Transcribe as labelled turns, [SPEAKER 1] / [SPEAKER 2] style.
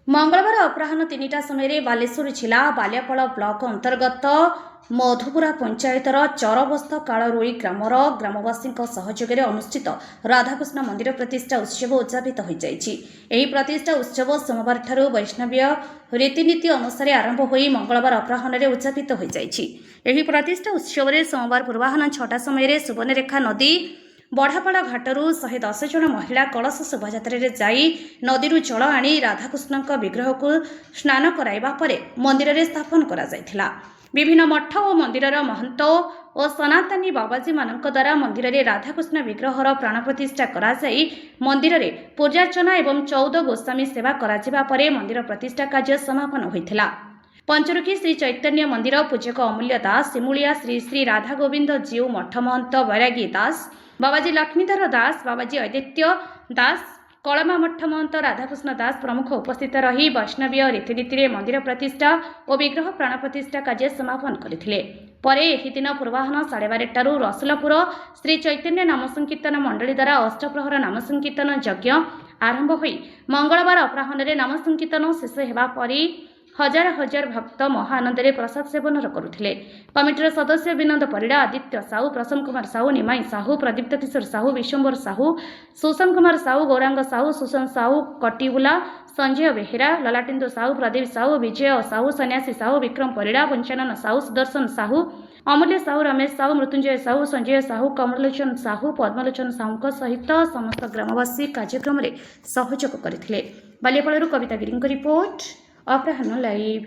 [SPEAKER 1] मंगलवार अपराह्न 3टा समय बालेश्वर जिला बालियापाल ब्लॉक अंतर्गत मधुपुरा पंचायतर चरबस्थ कालरोई ग्रामर ग्रामवासी सहयोग अनुष्ठित राधाकृष्ण मंदिर प्रतिष्ठा उत्सव उद्यापित हो जाएगी। प्रतिष्ठा उत्सव सोमवार ठारू वैष्णवीय रीतिनीति अनुसार आरंभ हो मंगलवार अपराह्न उद्यापित हो जाएगी। प्रतिष्ठा उत्सव में सोमवार पूर्वाह्न 6टा समय सुवर्णरेखा नदी बढ़ापाड़ घाटू 110 जन महिला कलश शोभायात्रा जाई नदी जल आनी राधाकृष्ण विग्रह को स्नान कराइबा परे मंदिर में स्थापन करा जायथिला। विभिन्न मठ और मंदिर महंत और सनातनी बाबाजी मानक द्वारा मंदिर में राधाकृष्ण विग्रहर प्राण प्रतिष्ठा करा जाई मंदिर में पूजार्चना एवं 14 गोस्वामी सेवा करा परे मंदिर प्रतिष्ठा कार्य समापन होइथिला। पंचरुखी श्री चैतन्य मंदिर पूजक अमूल्य दास, सिमुलिया श्री श्री राधा गोविंद जीव मठ महंत बैरागी दास, बाबाजी लक्ष्मीधर दास, बाबाजी अद्वैत्य दास, कलमा मठ महंत राधाकृष्ण दास प्रमुख उपस्थित रही वैष्णवीय रीतिनीति मंदिर प्रतिष्ठा और विग्रह प्राण प्रतिष्ठा कार्य समापन करथिले। परे एही दिन पूर्वाह्न 12:30 रसुलपुर श्री चैतन्य नाम संकीर्तन मंडली द्वारा अष्टप्रहर नाम संकीर्तन यज्ञ आरंभ होई मंगलवार अपराह्न नाम संकीर्तन शेष हेबा परी हजार हजार भक्त महाआनंद प्रसाद सेवन करुथिले। कमिटीर सदस्य विनोद परिड़ा, आदित्य साहू, प्रसन्न कुमार साहू, निमाई साहू, प्रदीप्त किशोर साहू, विश्वम्बर साहू, सुषम कुमार साहू, गौरांग साहू, सुषम साहू, कटिबुला, संजय बेहेरा, ललाटेन्दु साहू, प्रदीप साहू, विजय साहू, सन्यासी साहू, विक्रम परिड़ा, पंचानन साहू, सुदर्शन साहू, अमूल्य साहू, रमेश साहू, मृत्युंजय साहू, संजय साहू, कमलोचन साहू, पद्मलोचन साहू सहित समस्त ग्रामवासी कार्यक्रम में सहयोग करथिले। बालियापालरू कविता गिरी रिपोर्ट अपराह्न लाइव।